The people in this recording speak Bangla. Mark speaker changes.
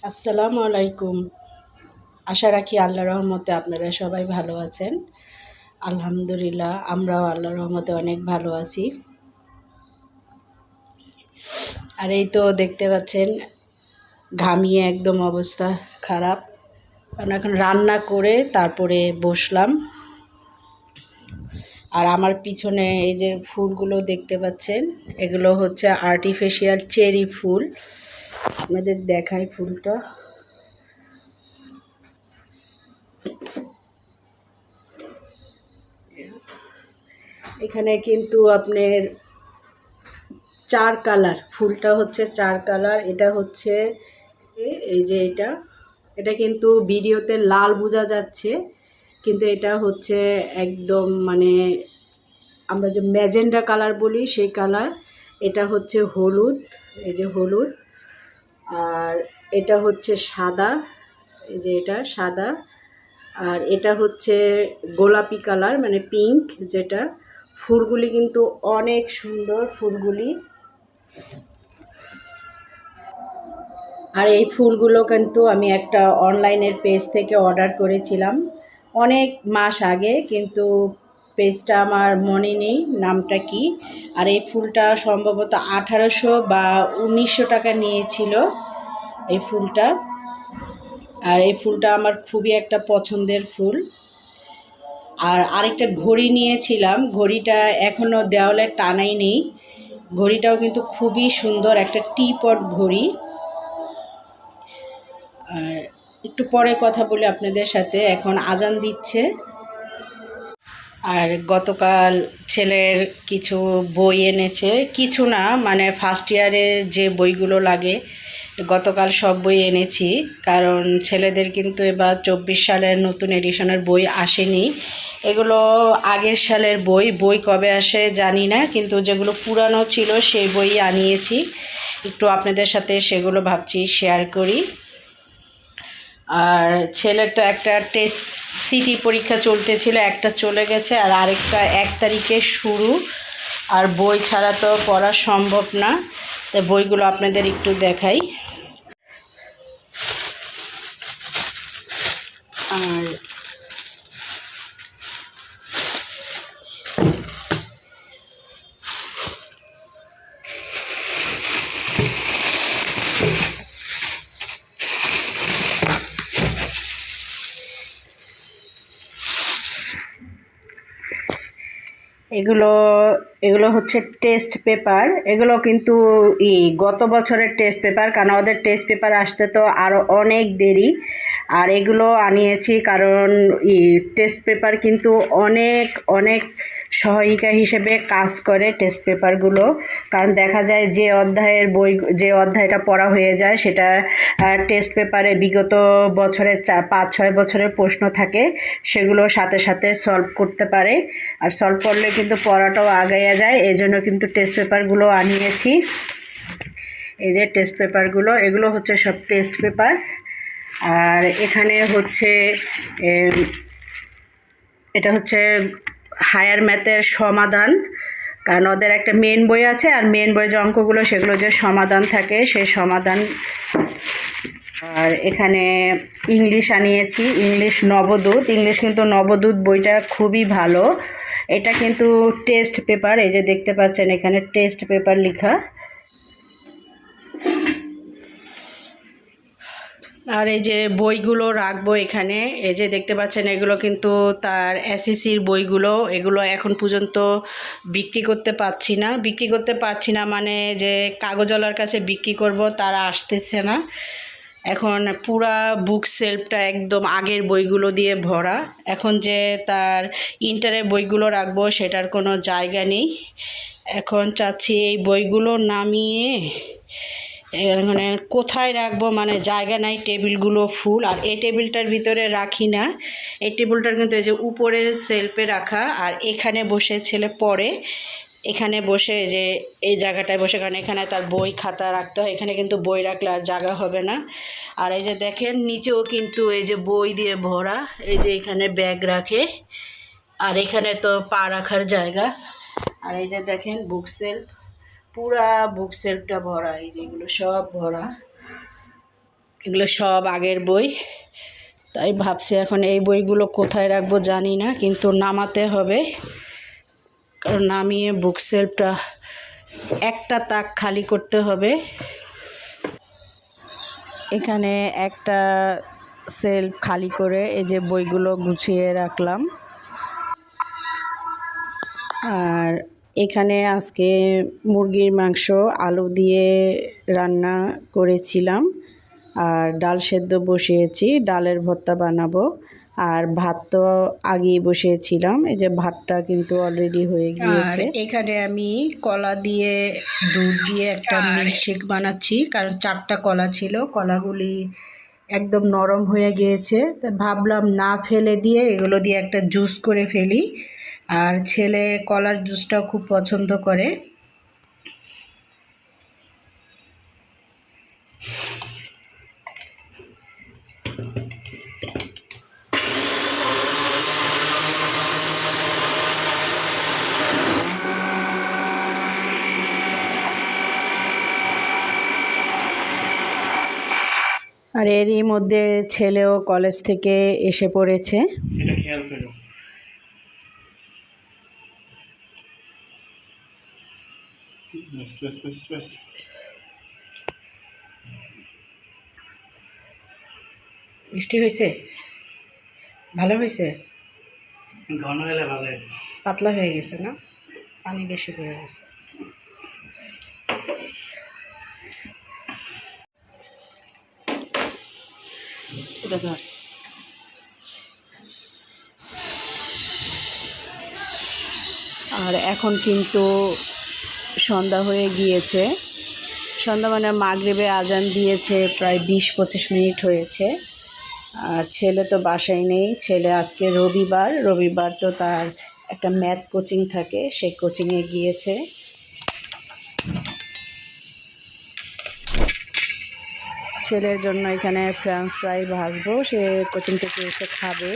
Speaker 1: আসসালামু আলাইকুম। আশা রাখি আল্লাহর রহমতে আপনারা সবাই ভালো আছেন। আলহামদুলিল্লাহ আমরাও আল্লাহর রহমতে অনেক ভালো আছি। আর এই তো দেখতে পাচ্ছেন ঘামিয়ে একদম অবস্থা খারাপ। কারণ এখন রান্না করে তারপরে বসলাম। আর আমার পিছনে এই যে ফুলগুলো দেখতে পাচ্ছেন, এগুলো হচ্ছে আর্টিফিশিয়াল চেরি ফুল। আপনাদের দেখাই ফুলটা। এখানে কিন্তু আপনার চার কালার, ফুলটা হচ্ছে চার কালার। এটা হচ্ছে এই যে এটা কিন্তু ভিডিওতে লাল বোঝা যাচ্ছে, কিন্তু এটা হচ্ছে একদম মানে আমরা যে ম্যাজেন্ডা কালার বলি সেই কালার। এটা হচ্ছে হলুদ, এই যে হলুদ। আর এটা হচ্ছে সাদা, এই যে এটা সাদা। আর এটা হচ্ছে গোলাপি কালার মানে পিঙ্ক যেটা। ফুলগুলি কিন্তু অনেক সুন্দর ফুলগুলি। আর এই ফুলগুলো কিন্তু আমি একটা অনলাইনের পেজ থেকে অর্ডার করেছিলাম অনেক মাস আগে, কিন্তু পেজটা আমার মনে নেই নামটা কি। আর এই ফুলটা সম্ভবত 1800 বা 1900 টাকা নিয়েছিল এই ফুলটা। আর এই ফুলটা আমার খুবই একটা পছন্দের ফুল। আর আরেকটা ঘড়ি নিয়েছিলাম, ঘড়িটা এখনও দেওয়ালে টানাই নেই। ঘড়িটাও কিন্তু খুবই সুন্দর, একটা টি-পট ঘড়ি। আর একটু পরে কথা বলি আপনাদের সাথে, এখন আজান দিচ্ছে। আর গতকাল ছেলের কিছু বই এনেছে, কিছু না মানে ফার্স্ট ইয়ারের যে বইগুলো লাগে গতকাল সব বই এনেছি। কারণ ছেলেদের কিন্তু এবার 24 সালের নতুন এডিশনের বই আসেনি। এগুলো আগের সালের বই, বই কবে আসে জানি না, কিন্তু যেগুলো পুরানো ছিল সেই বই আনিয়েছি। একটু আপনাদের সাথে সেগুলো ভাবছি শেয়ার করি। আর ছেলের তো একটা টেস্ট সিটি পরীক্ষা চলতেছিল, একটা চলে গেছে আর আরেকটা 1 তারিখে শুরু। আর বই ছাড়া তো পড়া সম্ভব না, তাই বইগুলো আপনাদের একটু দেখাই। আর এগুলো এগুলো হচ্ছে টেস্ট পেপার। এগুলো কিন্তু গত বছরের টেস্ট পেপার, কারণ ওদের টেস্ট পেপার আসতে তো আরও অনেক দেরি। আর এগুলো আনিয়েছি কারণ টেস্ট পেপার কিন্তু অনেক অনেক সহায়িকা হিসেবে কাজ করে টেস্ট পেপারগুলো। কারণ দেখা যায় যে অধ্যায়ের বই, যে অধ্যায়টা পড়া হয়ে যায় সেটা টেস্ট পেপারে বিগত বছরের 5-6 বছরের প্রশ্ন থাকে, সেগুলো সাথে সাথে সলভ করতে পারে। আর সলভ করলে কিন্তু পড়াটাও আগাইয়া যায়, এই জন্য কিন্তু টেস্ট পেপারগুলো আনিয়েছি। এই যে টেস্ট পেপারগুলো, এগুলো হচ্ছে সব টেস্ট পেপার। আর এখানে হচ্ছে এটা হচ্ছে হায়ার ম্যাথের সমাধান। কারণ ওদের একটা মেন বই আছে, আর মেন বইয়ের যে অঙ্কগুলো সেগুলো যে সমাধান থাকে সেই সমাধান। আর এখানে ইংলিশ আনিয়েছি, ইংলিশ নবদূত। ইংলিশ কিন্তু নবদূত বইটা খুবই ভালো। এটা কিন্তু টেস্ট পেপার, এই যে দেখতে পাচ্ছেন এখানে টেস্ট পেপার লেখা। আর এই যে বইগুলো রাখবো এখানে, এই যে দেখতে পাচ্ছেন এগুলো কিন্তু তার এসএসসির বইগুলো। এগুলো এখন পর্যন্ত বিক্রি করতে পারছি না মানে যে কাগজওয়ালার কাছে বিক্রি করব তারা আসতেছে না। এখন পুরা বুক সেলফটা একদম আগের বইগুলো দিয়ে ভরা। এখন যে তার ইন্টারের বইগুলো রাখবো সেটার কোনো জায়গা নেই। এখন চাচ্ছি এই বইগুলো নামিয়ে মানে কোথায় রাখবো, মানে জায়গা নাই, টেবিলগুলো ফুল। আর এই টেবিলটার ভিতরে রাখি না, এই টেবিলটার কিন্তু এই যে উপরে সেলফে রাখা। আর এখানে বসে ছেলে পড়ে, এখানে বসে যে এই জায়গাটায় বসে, কারণ এখানে তার বই খাতা রাখতে হয়, এখানে কিন্তু বই রাখলে আর জায়গা হবে না। আর এই যে দেখেন নিচেও কিন্তু এই যে বই দিয়ে ভরা, এই যে এখানে ব্যাগ রাখে, আর এখানে তো পা রাখার জায়গা। আর এই যে দেখেন বুক সেলফ, পুরা বুক সেলফটা ভরা, এই যেগুলো সব ভরা। এগুলো সব আগের বই, তাই ভাবছি এখন এই বইগুলো কোথায় রাখবো জানি না, কিন্তু নামাতে হবে, কারণ নামিয়ে বুক সেলফটা একটা তাক খালি করতে হবে। এখানে একটা সেলফ খালি করে এই যে বইগুলো গুছিয়ে রাখলাম। আর এখানে আজকে মুরগির মাংস আলু দিয়ে রান্না করেছিলাম, আর ডাল সেদ্ধ বসিয়েছি, ডালের ভর্তা বানাবো। আর ভাত তো আগেই বসিয়েছিলাম, এই যে ভাতটা কিন্তু অলরেডি হয়ে গিয়েছে। এখানে আমি কলা দিয়ে দুধ দিয়ে একটা মিল্কশেক বানাচ্ছি, কারণ 4টা কলা ছিল, কলাগুলি একদম নরম হয়ে গিয়েছে, তা ভাবলাম না ফেলে দিয়ে এগুলো দিয়ে একটা জুস করে ফেলি। আর ছেলে কলার জুসটাও খুব পছন্দ করে। আর এরই মধ্যে ছেলেও কলেজ থেকে এসে পড়েছে।
Speaker 2: এটা খেয়াল করো। বাস বাস বাস বাস।
Speaker 1: মিষ্টি হয়েছে? ভালো হয়েছে?
Speaker 2: ঘন হলে ভালো হয়।
Speaker 1: পাতলা হয়ে গেছে না, পানি বেশি পড়ে গেছে। এটা ধর। আর এখন কিন্তু সন্ধ্যা হয়ে গিয়েছে, সন্ধ্যা মানে মাগরিবে আজান দিয়েছে, প্রায় 20-25 মিনিট হয়েছে। আর ছেলে তো বাসায় নেই, ছেলে আজকে রবিবার তো তার একটা ম্যাথ কোচিং থাকে, সেই কোচিংয়ে গিয়েছে। ছেলের জন্য এখানে ফ্রেঞ্চ ফ্রাই ভাজবো, সে কোচিং থেকে এসে খাবে।